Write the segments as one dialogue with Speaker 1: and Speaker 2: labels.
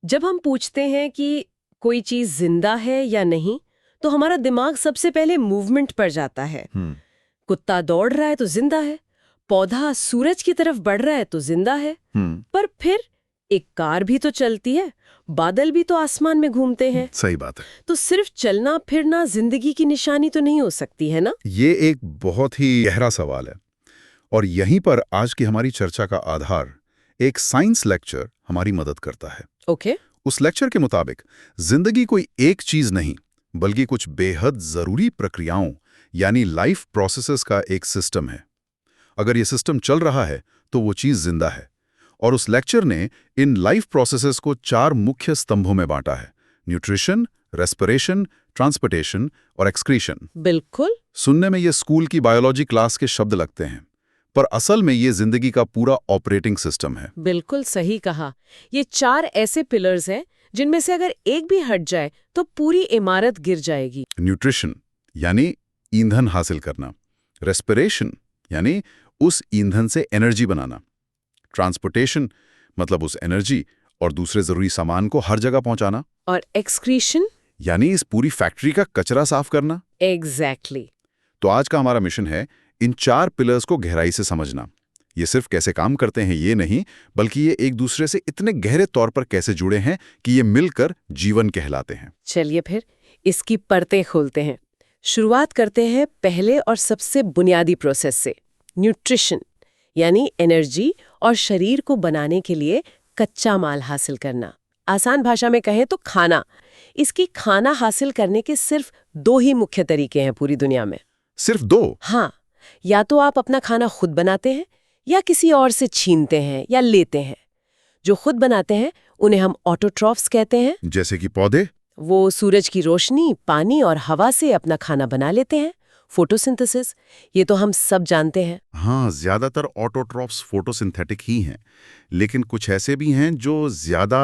Speaker 1: जब हम पूछते हैं कि कोई चीज जिंदा है या नहीं, तो हमारा दिमाग सबसे पहले मूवमेंट पर जाता है। कुत्ता दौड़ रहा है तो जिंदा है, पौधा सूरज की तरफ बढ़ रहा है तो जिंदा है। पर फिर एक कार भी तो चलती है, बादल भी तो आसमान में घूमते हैं।
Speaker 2: सही बात है।
Speaker 1: तो सिर्फ चलना फिरना जिंदगी की निशानी तो नहीं हो सकती है ना?
Speaker 2: ये एक बहुत ही गहरा सवाल है और यहीं पर आज की हमारी चर्चा का आधार एक साइंस लेक्चर हमारी मदद करता है।
Speaker 1: ओके।
Speaker 2: उस लेक्चर के मुताबिक जिंदगी कोई एक चीज नहीं बल्कि कुछ बेहद जरूरी प्रक्रियाओं यानी लाइफ प्रोसेसेस का एक सिस्टम है। अगर ये सिस्टम चल रहा है तो वो चीज जिंदा है। और उस लेक्चर ने इन लाइफ प्रोसेसेस को 4 मुख्य स्तंभों में बांटा है: न्यूट्रिशन, रेस्पिरेशन, ट्रांसपोर्टेशन और एक्सक्रीशन।
Speaker 1: बिल्कुल।
Speaker 2: सुनने में ये स्कूल की बायोलॉजी क्लास के शब्द लगते हैं, पर असल में ये जिंदगी का पूरा ऑपरेटिंग सिस्टम है।
Speaker 1: बिल्कुल सही कहा। ये 4 ऐसे पिलर्स हैं जिनमें से अगर एक भी हट जाए तो पूरी इमारत गिर जाएगी।
Speaker 2: न्यूट्रिशन यानी ईंधन हासिल करना, रेस्पिरेशन यानी उस ईंधन से एनर्जी बनाना, ट्रांसपोर्टेशन मतलब उस एनर्जी और दूसरे जरूरी सामान को हर जगह पहुंचाना,
Speaker 1: और एक्सक्रीशन
Speaker 2: यानी इस पूरी फैक्ट्री का कचरा साफ करना।
Speaker 1: एग्जैक्टली।
Speaker 2: तो आज का हमारा मिशन है इन 4 पिलर्स को गहराई से समझना। ये सिर्फ कैसे काम करते हैं ये नहीं, बल्कि ये एक दूसरे से इतने गहरे तौर पर कैसे जुड़े हैं कि ये मिलकर जीवन कहलाते हैं।
Speaker 1: चलिए फिर इसकी परतें खोलते हैं। शुरुआत करते हैं पहले और सबसे बुनियादी प्रोसेस से, न्यूट्रिशन यानी एनर्जी और शरीर को बनाने के लिए कच्चा माल हासिल करना। आसान भाषा में कहें तो खाना। इसकी खाना हासिल करने के सिर्फ 2 ही मुख्य तरीके हैं पूरी दुनिया में।
Speaker 2: सिर्फ 2?
Speaker 1: हाँ, या तो आप अपना खाना खुद बनाते हैं या किसी और से छीनते हैं या लेते हैं। जो खुद बनाते हैं उन्हें हम ऑटोट्रॉफ्स कहते हैं।
Speaker 2: जैसे कि पौधे?
Speaker 1: वो सूरज की रोशनी, पानी और हवा से अपना खाना बना लेते हैं। फोटोसिंथेसिस, ये तो हम सब जानते हैं।
Speaker 2: हाँ, ज्यादातर ऑटोट्रॉफ्स फोटोसिंथेटिक ही हैं, लेकिन कुछ ऐसे भी हैं जो ज्यादा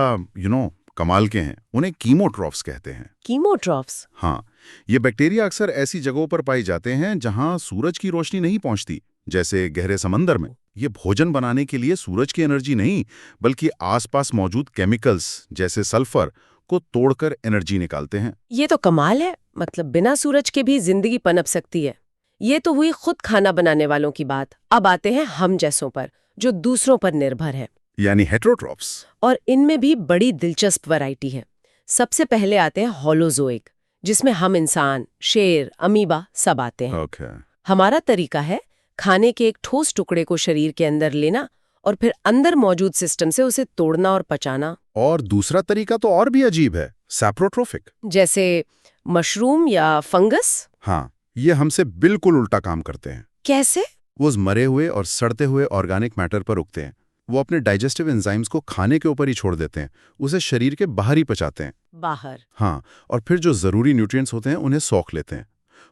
Speaker 2: कमाल के हैं। उन्हें कीमोट्रॉफ्स कहते हैं।
Speaker 1: कीमोट्रॉफ्स?
Speaker 2: हाँ, ये बैक्टीरिया अक्सर ऐसी जगहों पर पाई जाते हैं जहां सूरज की रोशनी नहीं पहुंचती, जैसे गहरे समंदर में। ये भोजन बनाने के लिए सूरज की एनर्जी नहीं, बल्कि आसपास मौजूद केमिकल्स जैसे सल्फर को तोड़कर एनर्जी निकालते हैं।
Speaker 1: ये तो कमाल है। मतलब बिना सूरज के भी जिंदगी पनप सकती है। ये तो हुई खुद खाना बनाने वालों की बात। अब आते हैं हम जैसों पर, जो दूसरों पर निर्भर है,
Speaker 2: यानी हेटेरोट्रॉफ्स।
Speaker 1: और इनमें भी बड़ी दिलचस्प वैरायटी है। सबसे पहले आते हैं होलोजोइक, जिसमें हम इंसान, शेर, अमीबा सब आते हैं। हमारा तरीका है खाने के एक ठोस टुकड़े को शरीर के अंदर लेना और फिर अंदर मौजूद सिस्टम से उसे तोड़ना और पचाना।
Speaker 2: और दूसरा तरीका तो और भी अजीब है, सैप्रोट्रोफिक।
Speaker 1: जैसे मशरूम या फंगस।
Speaker 2: हाँ, ये हमसे बिल्कुल उल्टा काम करते हैं।
Speaker 1: कैसे?
Speaker 2: वो मरे हुए और सड़ते हुए ऑर्गेनिक मैटर पर उगते हैं। वो अपने डाइजेस्टिव एंजाइम्स को खाने के ऊपर ही छोड़ देते हैं, उसे शरीर के बाहर ही पचाते हैं।
Speaker 1: बाहर?
Speaker 2: हाँ, और फिर जो जरूरी न्यूट्रिएंट्स होते हैं उन्हें सोख लेते हैं।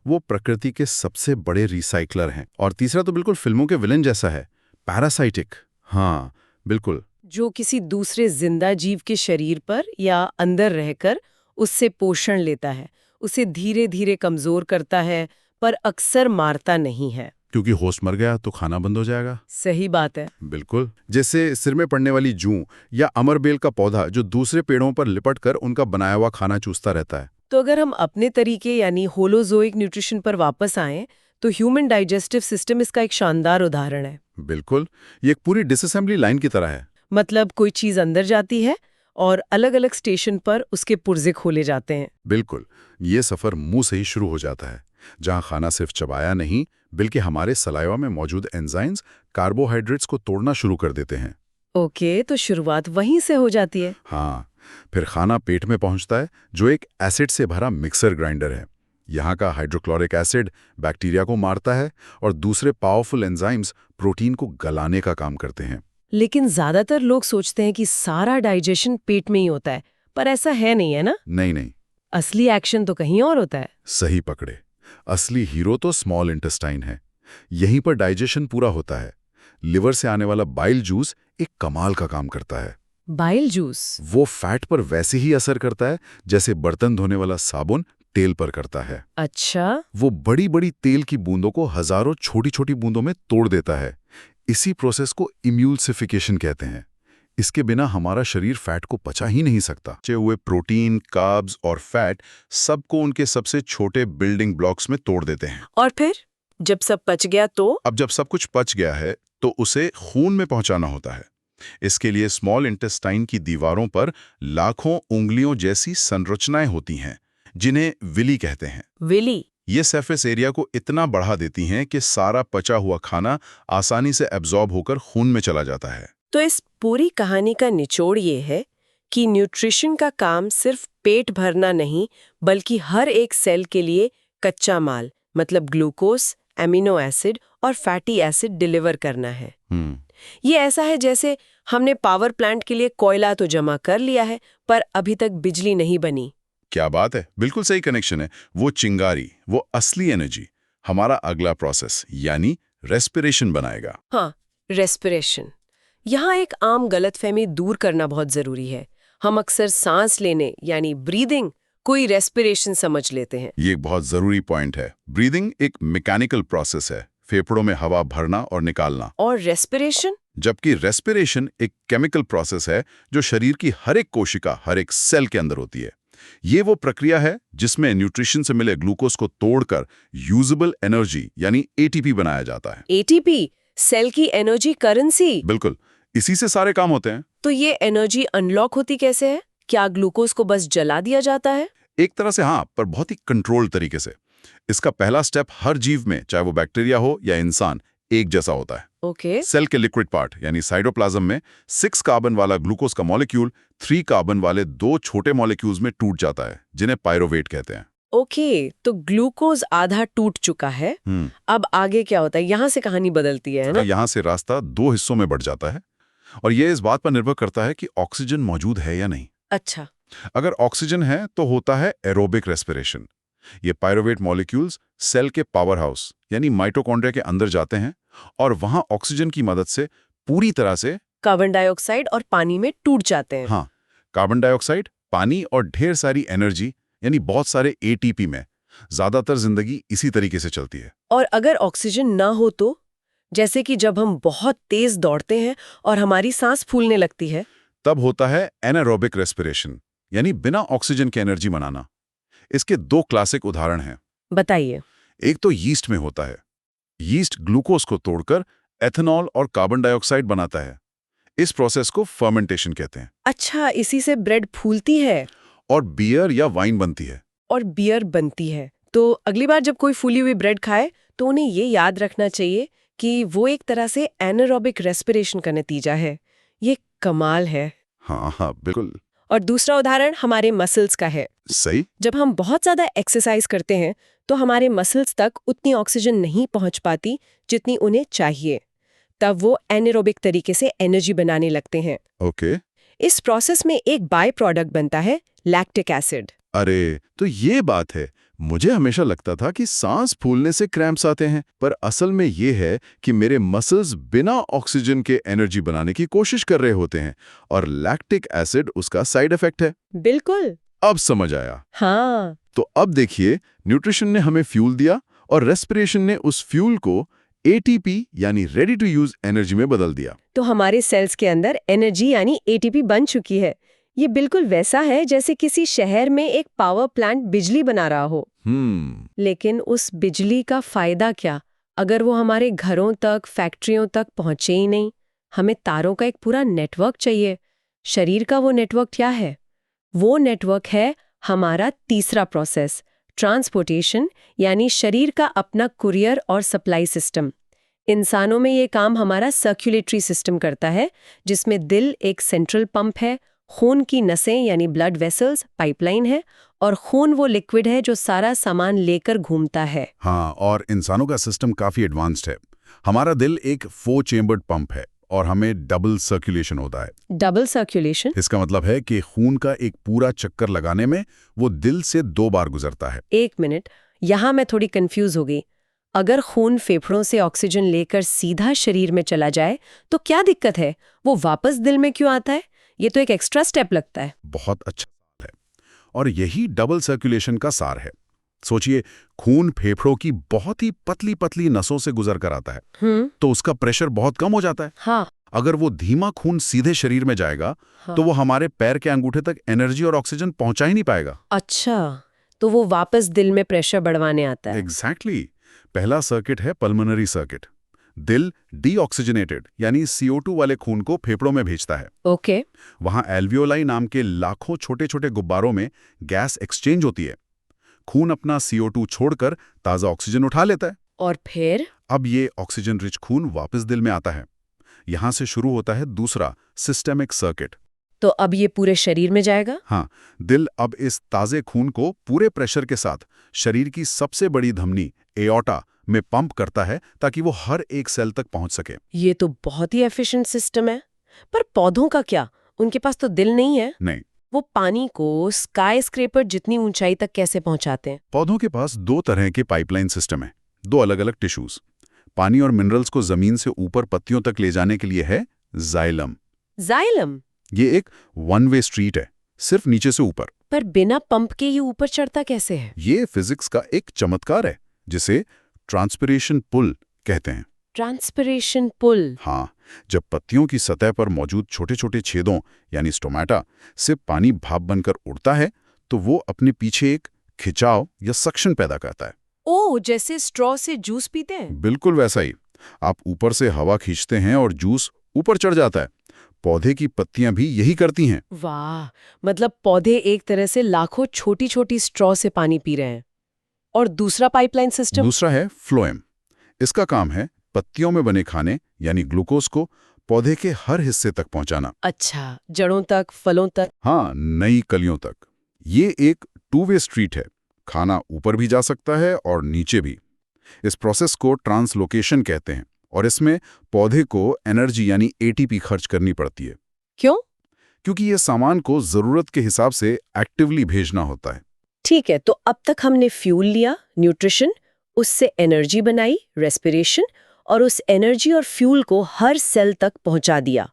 Speaker 2: वो प्रकृति के सबसे बड़े रिसाइकलर हैं। और तीसरा तो बिल्कुल फिल्मों के विलेन जैसा है, पैरासाइटिक। हाँ बिल्कुल,
Speaker 1: जो किसी दूसरे जिंदा जीव के शरीर पर या अंदर रहकर उससे पोषण लेता है, उसे धीरे धीरे कमजोर करता है, पर अक्सर मारता नहीं है।
Speaker 2: क्योंकि होस्ट मर गया तो खाना बंद हो जाएगा।
Speaker 1: सही बात है।
Speaker 2: बिल्कुल, जैसे सिर में पड़ने वाली जूं या अमरबेल का पौधा जो दूसरे पेड़ों पर लिपटकर उनका बनाया हुआ खाना चूसता रहता है।
Speaker 1: तो अगर हम अपने तरीके यानी होलोजोइक न्यूट्रिशन पर वापस आएं, तो ह्यूमन डाइजेस्टिव सिस्टम इसका एक शानदार उदाहरण है।
Speaker 2: बिल्कुल, ये एक पूरी डिसअसेंबली लाइन की तरह है।
Speaker 1: मतलब कोई चीज अंदर जाती है और अलग अलग स्टेशन पर उसके पुर्जे खोले जाते हैं।
Speaker 2: बिल्कुल, ये सफर मुंह से ही शुरू हो जाता है, जहां खाना सिर्फ चबाया नहीं बल्कि हमारे सलाइवा में मौजूद एंजाइम्स कार्बोहाइड्रेट्स को तोड़ना शुरू कर देते हैं।
Speaker 1: ओके, तो शुरुआत वहीं से हो जाती है।
Speaker 2: हाँ, फिर खाना पेट में पहुंचता है, जो एक एसिड से भरा मिक्सर ग्राइंडर है। यहाँ का हाइड्रोक्लोरिक एसिड बैक्टीरिया को मारता है और दूसरे पावरफुल एंजाइम्स प्रोटीन को गलाने का काम करते हैं।
Speaker 1: लेकिन ज्यादातर लोग सोचते हैं कि सारा डाइजेशन पेट में ही होता है, पर ऐसा है नहीं, है ना?
Speaker 2: नहीं,
Speaker 1: असली एक्शन तो कहीं और होता है।
Speaker 2: सही पकड़े। असली हीरो तो स्मॉल इंटेस्टाइन है। यहीं पर डाइजेशन पूरा होता है। लिवर से आने वाला बाइल जूस एक कमाल का काम करता है।
Speaker 1: Bile juice?
Speaker 2: वो फैट पर वैसे ही असर करता है जैसे बर्तन धोने वाला साबुन तेल पर करता है।
Speaker 1: अच्छा।
Speaker 2: वो बड़ी बड़ी तेल की बूंदों को हजारों छोटी छोटी बूंदों में तोड़ देता है। इसी प्रोसेस को इम्यूल्सिफिकेशन कहते हैं। इसके बिना हमारा शरीर फैट को पचा ही नहीं सकता। बचे हुए प्रोटीन, कार्ब्स और फैट सबको उनके सबसे छोटे बिल्डिंग ब्लॉक्स में तोड़ देते हैं।
Speaker 1: और फिर जब सब पच गया तो?
Speaker 2: अब जब सब कुछ पच गया है तो उसे खून में पहुंचाना होता है। इसके लिए स्मॉल इंटेस्टाइन की दीवारों पर लाखों उंगलियों जैसी संरचनाएं होती हैं, जिन्हें विली कहते हैं।
Speaker 1: विली?
Speaker 2: ये सरफेस एरिया को इतना बढ़ा देती हैं कि सारा पचा हुआ खाना आसानी से एब्जॉर्ब होकर खून में चला जाता है।
Speaker 1: तो इस पूरी कहानी का निचोड़ ये है कि न्यूट्रिशन का काम सिर्फ पेट भरना नहीं, बल्कि हर एक सेल के लिए कच्चा माल, मतलब ग्लूकोज, एमिनो एसिड और फैटी एसिड डिलीवर करना है। ये ऐसा है जैसे हमने पावर प्लांट के लिए कोयला तो जमा कर लिया है, पर अभी तक बिजली नहीं बनी।
Speaker 2: क्या बात है, बिल्कुल सही कनेक्शन है। वो चिंगारी, वो असली एनर्जी हमारा अगला प्रोसेस यानी रेस्पिरेशन बनाएगा।
Speaker 1: हाँ, रेस्पिरेशन। यहाँ एक आम गलतफहमी दूर करना बहुत जरूरी है। हम अक्सर सांस लेने यानी ब्रीदिंग कोई रेस्पिरेशन समझ लेते हैं।
Speaker 2: ये एक बहुत जरूरी पॉइंट है। ब्रीदिंग एक मैकेनिकल प्रोसेस है, फेफड़ों में हवा भरना और निकालना।
Speaker 1: और रेस्पिरेशन?
Speaker 2: जबकि रेस्पिरेशन एक केमिकल प्रोसेस है जो शरीर की हर एक कोशिका, हर एक सेल के अंदर होती है। ये वो प्रक्रिया है जिसमें न्यूट्रिशन से मिले ग्लूकोज को तोड़कर यूजेबल एनर्जी यानी एटीपी बनाया जाता है।
Speaker 1: एटीपी, सेल की एनर्जी करेंसी?
Speaker 2: बिल्कुल, इसी से सारे काम होते हैं।
Speaker 1: तो ये एनर्जी अनलॉक होती कैसे है? क्या ग्लूकोज को बस जला दिया जाता है?
Speaker 2: एक तरह से हाँ, पर बहुत ही कंट्रोल्ड तरीके से। इसका पहला स्टेप हर जीव में, चाहे वो बैक्टीरिया हो या इंसान, एक जैसा होता है।
Speaker 1: ओके।
Speaker 2: सेल के लिक्विड पार्ट यानी साइटोप्लाज्म में 6 कार्बन वाला ग्लूकोज का मॉलिक्यूल 3 कार्बन वाले 2 छोटे मॉलिक्यूल्स में टूट जाता है, जिन्हें पायरोवेट कहते हैं।
Speaker 1: ओके, तो ग्लूकोज आधा टूट चुका है। अब आगे क्या होता है? यहाँ से कहानी बदलती है ना?
Speaker 2: यहाँ से रास्ता 2 हिस्सों में बढ़ जाता है और ये इस बात पर निर्भर करता है कि ऑक्सीजन मौजूद है या नहीं।
Speaker 1: अच्छा।
Speaker 2: अगर ऑक्सीजन है तो होता है एरोबिक रेस्पिरेशन। ये पायरोवेट मॉलिक्यूल्स सेल के पावर हाउस यानी माइटोकॉन्ड्रिया के अंदर जाते हैं और वहां ऑक्सीजन की मदद से पूरी तरह से
Speaker 1: कार्बन डाइऑक्साइड और पानी में टूट जाते हैं।
Speaker 2: हाँ, कार्बन डाइऑक्साइड, पानी और ढेर सारी एनर्जी यानी बहुत सारे एटीपी में। ज्यादातर जिंदगी इसी तरीके से चलती है।
Speaker 1: और अगर ऑक्सीजन ना हो तो? जैसे कि जब हम बहुत तेज दौड़ते हैं और हमारी सांस फूलने लगती है,
Speaker 2: तब होता है एनारोबिक रेस्पिरेशन यानी बिना ऑक्सीजन के एनर्जी बनाना। इसके 2 क्लासिक उदाहरण हैं।
Speaker 1: बताइए।
Speaker 2: एक तो यीस्ट में होता है। यीस्ट ग्लूकोज को तोड़कर एथेनॉल और कार्बन डाइऑक्साइड बनाता है। इस प्रोसेस को फर्मेंटेशन कहते हैं।
Speaker 1: अच्छा, इसी से ब्रेड फूलती है
Speaker 2: और बियर या वाइन बनती है।
Speaker 1: और बियर बनती है। तो अगली बार जब कोई फूली हुई ब्रेड खाए तो उन्हें ये याद रखना चाहिए कि वो एक तरह से एनारोबिक रेस्पिरेशन का नतीजा है। ये कमाल है।
Speaker 2: हाँ हाँ, बिल्कुल।
Speaker 1: और दूसरा उदाहरण हमारे मसल्स का है।
Speaker 2: सही।
Speaker 1: जब हम बहुत ज्यादा एक्सरसाइज करते हैं तो हमारे मसल्स तक उतनी ऑक्सीजन नहीं पहुंच पाती जितनी उन्हें चाहिए। तब वो एनारोबिक तरीके से एनर्जी बनाने लगते हैं।
Speaker 2: ओके।
Speaker 1: इस प्रोसेस में एक बाय प्रोडक्ट बनता है, लैक्टिक एसिड।
Speaker 2: अरे, तो ये बात है। मुझे हमेशा लगता था कि सांस फूलने से क्रैम्प्स आते हैं, पर असल में ये है कि मेरे मसल्स बिना ऑक्सीजन के एनर्जी बनाने की कोशिश कर रहे होते हैं और लैक्टिक एसिड उसका साइड इफेक्ट है।
Speaker 1: बिल्कुल।
Speaker 2: अब समझ आया।
Speaker 1: हाँ।
Speaker 2: तो अब देखिए, न्यूट्रिशन ने हमें फ्यूल दिया और रेस्पिरेशन ने उस फ्यूल को एटीपी यानी रेडी टू यूज एनर्जी में बदल दिया।
Speaker 1: तो हमारे सेल्स के अंदर एनर्जी यानी एटीपी बन चुकी है। ये बिल्कुल वैसा है जैसे किसी शहर में एक पावर प्लांट बिजली बना रहा हो। लेकिन उस बिजली का फायदा क्या अगर वो हमारे घरों तक, फैक्ट्रियों तक पहुंचे ही नहीं? हमें तारों का एक पूरा नेटवर्क चाहिए। शरीर का वो नेटवर्क क्या है? वो नेटवर्क है हमारा तीसरा प्रोसेस, ट्रांसपोर्टेशन, यानी शरीर का अपना कुरियर और सप्लाई सिस्टम। इंसानों में ये काम हमारा सर्कुलेटरी सिस्टम करता है, जिसमें दिल एक सेंट्रल पंप है, खून की नसें यानी ब्लड वेसल्स पाइपलाइन है, और खून वो लिक्विड है जो सारा सामान लेकर घूमता है।
Speaker 2: हाँ, और इंसानों का सिस्टम काफी एडवांस्ड है। हमारा दिल एक 4 चेम्बर्ड पंप है और हमें डबल सर्कुलेशन होता है।
Speaker 1: Double circulation?
Speaker 2: इसका मतलब है कि खून का एक पूरा चक्कर लगाने में वो दिल से 2 बार गुजरता है।
Speaker 1: एक मिनट, यहाँ मैं थोड़ी कंफ्यूज हो गई। अगर खून फेफड़ों से ऑक्सीजन लेकर सीधा शरीर में चला जाए तो क्या दिक्कत है? वो वापस दिल में क्यों आता है? ये तो एक एक्स्ट्रा स्टेप लगता है।
Speaker 2: बहुत अच्छा है, और यही डबल सर्कुलेशन का सार है। सोचिए, खून फेफड़ों की बहुत ही पतली पतली नसों से गुजर कर आता है, तो उसका प्रेशर बहुत कम हो जाता है।
Speaker 1: हाँ।
Speaker 2: अगर वो धीमा खून सीधे शरीर में जाएगा तो वो हमारे पैर के अंगूठे तक एनर्जी और ऑक्सीजन पहुंचा ही नहीं पाएगा।
Speaker 1: अच्छा, तो वो वापस दिल में प्रेशर बढ़वाने आता है।
Speaker 2: एग्जैक्टली। पहला सर्किट है पल्मोनरी सर्किट। दिल डीऑक्सीजनेटेड यानी CO2 वाले खून को फेफड़ों में भेजता है।
Speaker 1: ओके।
Speaker 2: वहां एल्वियोलाई नाम के लाखों छोटे छोटे गुब्बारों में गैस एक्सचेंज होती है। खून अपना CO2 छोड़कर ताज़ा ऑक्सीजन उठा लेता है।
Speaker 1: और फिर?
Speaker 2: अब ये ऑक्सीजन रिच खून वापस दिल में आता है। यहां से शुरू होता है दूसरा सिस्टेमिक सर्किट।
Speaker 1: तो अब ये पूरे शरीर में जाएगा?
Speaker 2: हाँ, दिल अब इस ताज़े खून को पूरे प्रेशर के साथ शरीर की सबसे बड़ी धमनी एओर्टा में पंप करता है ताकि वो हर एक सेल तक पहुंच सके।
Speaker 1: ये तो बहुत ही एफिशिएंट सिस्टम है। पर पौधों का क्या? उनके पास तो दिल नहीं है।
Speaker 2: नहीं,
Speaker 1: वो पानी को स्काई स्क्रेपर जितनी ऊंचाई तक कैसे पहुंचाते हैं?
Speaker 2: पौधों के पास दो तरह के पाइपलाइन सिस्टम है, दो अलग अलग टिश्यूज। पानी और मिनरल्स को जमीन से ऊपर पत्तियों तक ले जाने के लिए है जाइलम।
Speaker 1: जाइलम?
Speaker 2: ये एक वन वे स्ट्रीट है, सिर्फ नीचे से ऊपर।
Speaker 1: पर बिना पंप के ये ऊपर चढ़ता कैसे है?
Speaker 2: ये फिजिक्स का एक चमत्कार है, जिसे ट्रांसपिरेशन पुल कहते हैं।
Speaker 1: Transpiration pull?
Speaker 2: हाँ, जब पत्तियों की सतह पर मौजूद छोटे छोटे छेदों यानी स्टोमेटा से पानी भाप बनकर उड़ता है तो वो अपने पीछे एक खिंचाव या सक्शन पैदा करता है।
Speaker 1: ओ, जैसे स्ट्रॉ से जूस पीते हैं?
Speaker 2: बिल्कुल वैसा ही। आप ऊपर से हवा खींचते हैं और जूस ऊपर चढ़ जाता है। पौधे की पत्तियां भी यही करती हैं।
Speaker 1: वाह, मतलब पौधे एक तरह से लाखों छोटी छोटी स्ट्रॉ से पानी पी रहे हैं। और दूसरा पाइपलाइन सिस्टम?
Speaker 2: दूसरा है फ्लोएम। इसका काम है पत्तियों में बने खाने यानी ग्लूकोज को पौधे के हर हिस्से तक पहुंचाना।
Speaker 1: अच्छा, जड़ों तक, फलों तक?
Speaker 2: हाँ, नई कलियों तक। ये एक टू वे स्ट्रीट है। खाना ऊपर भी जा सकता है और नीचे भी। इस प्रोसेस को ट्रांसलोकेशन कहते हैं और इसमें पौधे को एनर्जी यानी ATP खर्च करनी पड़ती है।
Speaker 1: क्यों?
Speaker 2: क्योंकि ये सामान को जरूरत के हिसाब से एक्टिवली भेजना होता है।
Speaker 1: ठीक है, तो अब तक हमने फ्यूल लिया, न्यूट्रिशन, उससे एनर्जी बनाई, रेस्पिरेशन, और उस एनर्जी और फ्यूल को हर सेल तक पहुंचा दिया,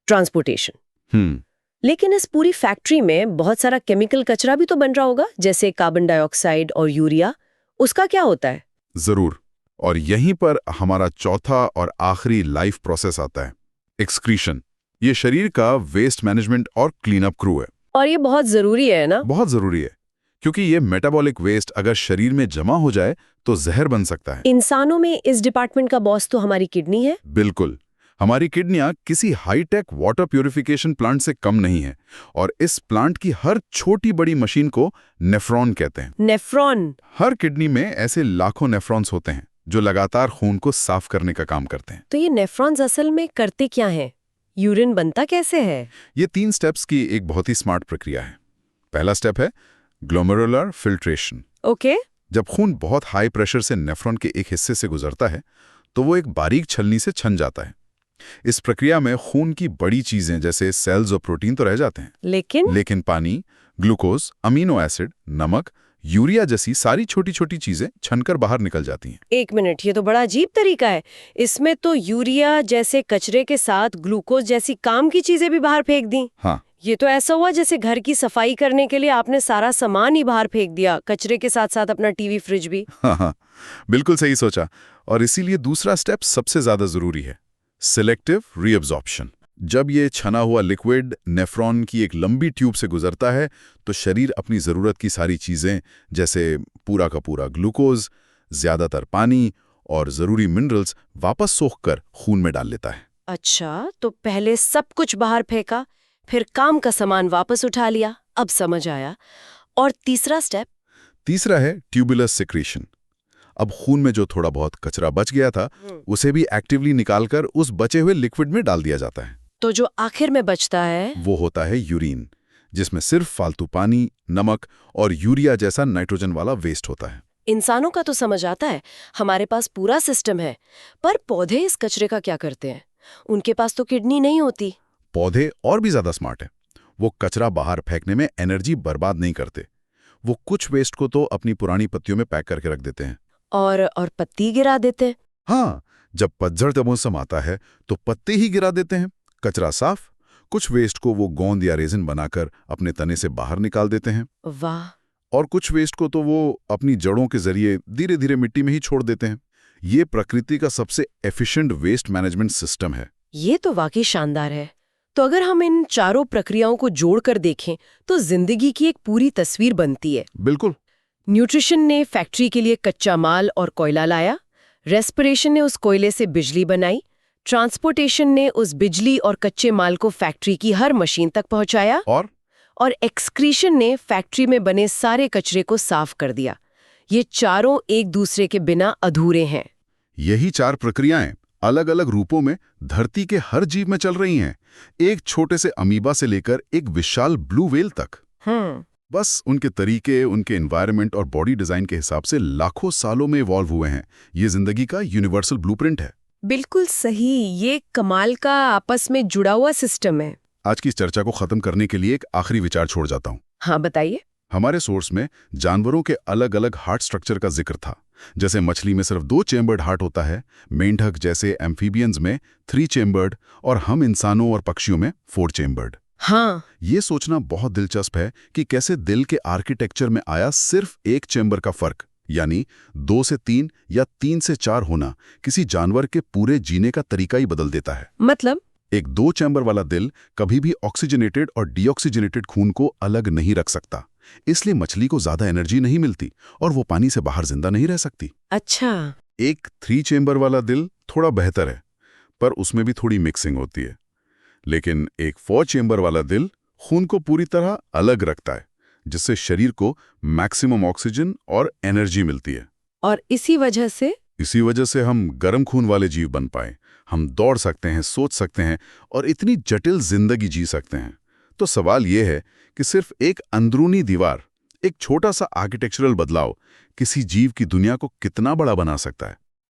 Speaker 1: ट्रांसपोर्टेशन। लेकिन इस पूरी फैक्ट्री में बहुत सारा केमिकल कचरा भी तो बन रहा होगा, जैसे कार्बन डाइऑक्साइड और यूरिया। उसका क्या होता है?
Speaker 2: जरूर। और यहीं पर हमारा चौथा और आखिरी लाइफ प्रोसेस आता है, एक्सक्रीशन। ये शरीर का वेस्ट मैनेजमेंट और क्लीन अप क्रू है।
Speaker 1: और ये बहुत जरूरी है ना?
Speaker 2: बहुत जरूरी है, क्योंकि ये मेटाबॉलिक वेस्ट अगर शरीर में जमा हो जाए तो जहर बन सकता है।
Speaker 1: इंसानों में इस डिपार्टमेंट का बॉस तो हमारी किडनी है।
Speaker 2: बिल्कुल। हमारी किडनियां किसी हाईटेक वाटर प्यूरिफिकेशन प्लांट से कम नहीं है और इस प्लांट की हर छोटी बड़ी मशीन को नेफ्रॉन कहते हैं।
Speaker 1: नेफ्रॉन?
Speaker 2: हर किडनी में ऐसे लाखों नेफ्रॉन्स होते हैं जो लगातार खून को साफ करने का काम करते हैं।
Speaker 1: तो ये नेफ्रॉन्स असल में करते क्या हैं? यूरिन बनता कैसे है?
Speaker 2: ये 3 स्टेप्स की एक बहुत ही स्मार्ट प्रक्रिया है। पहला स्टेप है ग्लोमेरुलर फिल्ट्रेशन।
Speaker 1: ओके।
Speaker 2: जब खून बहुत हाई प्रेशर से नेफ्रॉन के एक हिस्से से गुजरता है तो वो एक बारीक छलनी से छन जाता है। इस प्रक्रिया में खून की बड़ी चीजें जैसे सेल्स और प्रोटीन तो रह जाते हैं, लेकिन पानी, ग्लूकोज, अमीनो एसिड, नमक, यूरिया जैसी सारी छोटी छोटी चीजें छनकर बाहर निकल जाती हैं।
Speaker 1: एक मिनट, ये तो बड़ा अजीब तरीका है। इसमें तो यूरिया जैसे कचरे के साथ ग्लूकोज जैसी काम की चीजें भी बाहर फेंक दी।
Speaker 2: हाँ,
Speaker 1: ये तो ऐसा हुआ जैसे घर की सफाई करने के लिए आपने सारा सामान ही बाहर फेंक दिया, कचरे के साथ साथ अपना टीवी, फ्रिज भी।
Speaker 2: हाँ, बिल्कुल सही सोचा। और इसीलिए दूसरा स्टेप सबसे ज्यादा जरूरी है, सिलेक्टिव रीअब्जॉर्प्शन। जब ये छना हुआ लिक्विड नेफ्रॉन की एक लंबी ट्यूब से गुजरता है तो शरीर अपनी जरूरत की सारी चीजें जैसे पूरा का पूरा ग्लूकोज, ज्यादातर पानी और जरूरी मिनरल्स वापस सोखकर खून में डाल लेता है।
Speaker 1: अच्छा, तो पहले सब कुछ बाहर फेंका, फिर काम का सामान वापस उठा लिया। अब समझ आया। और तीसरा स्टेप?
Speaker 2: तीसरा है ट्यूबुलर सिक्रीशन। अब खून में जो थोड़ा बहुत कचरा बच गया था उसे भी एक्टिवली निकालकर उस बचे हुए लिक्विड में डाल दिया जाता है।
Speaker 1: तो जो आखिर में बचता है
Speaker 2: वो होता है यूरिन, जिसमें सिर्फ फालतू पानी, नमक और यूरिया जैसा नाइट्रोजन वाला वेस्ट होता है।
Speaker 1: इंसानों का तो समझ आता है, हमारे पास पूरा सिस्टम है। पर पौधे इस कचरे का क्या करते हैं? उनके पास तो किडनी नहीं होती।
Speaker 2: पौधे और भी ज्यादा स्मार्ट है। वो कचरा बाहर फेंकने में एनर्जी बर्बाद नहीं करते। वो कुछ वेस्ट को तो अपनी पुरानी पत्तियों में पैक करके रख देते हैं
Speaker 1: और पत्ती गिरा देते हैं।
Speaker 2: हाँ, जब पतझड़ का मौसम आता है तो पत्ते ही गिरा देते हैं। कचरा साफ, कुछ वेस्ट को वो गोंद या रेजिन बनाकर अपने तने से बाहर निकाल देते हैं।
Speaker 1: वाह।
Speaker 2: और कुछ वेस्ट को तो वो अपनी जड़ों के जरिए धीरे धीरे मिट्टी में ही छोड़ देते हैं। ये प्रकृति का सबसे एफिशिएंट वेस्ट मैनेजमेंट सिस्टम है।
Speaker 1: ये तो वाकई शानदार है। तो अगर हम इन चारों प्रक्रियाओं को जोड़कर देखें तो जिंदगी की एक पूरी तस्वीर बनती है।
Speaker 2: बिल्कुल।
Speaker 1: न्यूट्रिशन ने फैक्ट्री के लिए कच्चा माल और कोयला लाया, रेस्पिरेशन ने उस कोयले से बिजली बनाई, ट्रांसपोर्टेशन ने उस बिजली और कच्चे माल को फैक्ट्री की हर मशीन तक पहुंचाया, और एक्सक्रीशन ने फैक्ट्री में बने सारे कचरे को साफ कर दिया। ये चारों एक दूसरे के बिना अधूरे हैं।
Speaker 2: यही 4 प्रक्रियाएं अलग अलग रूपों में धरती के हर जीव में चल रही हैं, एक छोटे से अमीबा से लेकर एक विशाल ब्लू व्हेल तक। बस उनके तरीके, उनके एनवायरनमेंट और बॉडी डिजाइन के हिसाब से लाखों सालों में इवॉल्व हुए हैं। ये जिंदगी का यूनिवर्सल ब्लूप्रिंट है।
Speaker 1: बिल्कुल सही। ये कमाल का आपस में जुड़ा हुआ सिस्टम है।
Speaker 2: आज की इस चर्चा को खत्म करने के लिए एक आखिरी विचार छोड़ जाता हूँ।
Speaker 1: हाँ, बताइए।
Speaker 2: हमारे सोर्स में जानवरों के अलग अलग हार्ट स्ट्रक्चर का जिक्र था। जैसे मछली में सिर्फ 2 चेम्बर्ड हार्ट होता है, मेंढक जैसे एम्फीबियंस में 3 चेम्बर्ड, और हम इंसानों और पक्षियों में 4 चेम्बर्ड।
Speaker 1: हाँ,
Speaker 2: ये सोचना बहुत दिलचस्प है कि कैसे दिल के आर्किटेक्चर में आया सिर्फ 1 चेम्बर का फर्क, यानी 2 से 3 या 3 से 4 होना, किसी जानवर के पूरे जीने का तरीका ही बदल देता है।
Speaker 1: मतलब
Speaker 2: एक 2 चैम्बर वाला दिल कभी भी ऑक्सीजनेटेड और डीऑक्सीजनेटेड खून को अलग नहीं रख सकता। इसलिए मछली को ज्यादा एनर्जी नहीं मिलती और वो पानी से बाहर जिंदा नहीं रह सकती।
Speaker 1: अच्छा।
Speaker 2: एक 3 चैम्बर वाला दिल थोड़ा बेहतर है, पर उसमें भी थोड़ी मिक्सिंग होती है। लेकिन एक 4 चैम्बर वाला दिल खून को पूरी तरह अलग रखता है, जिससे शरीर को मैक्सिमम ऑक्सीजन और एनर्जी मिलती है।
Speaker 1: और इसी वजह से हम गर्म खून वाले जीव बन पाए। हम दौड़ सकते हैं, सोच सकते हैं और इतनी जटिल जिंदगी जी सकते हैं। तो सवाल यह है कि सिर्फ एक अंदरूनी दीवार, एक छोटा सा आर्किटेक्चरल बदलाव किसी जीव की दुनिया को कितना बड़ा बना सकता है।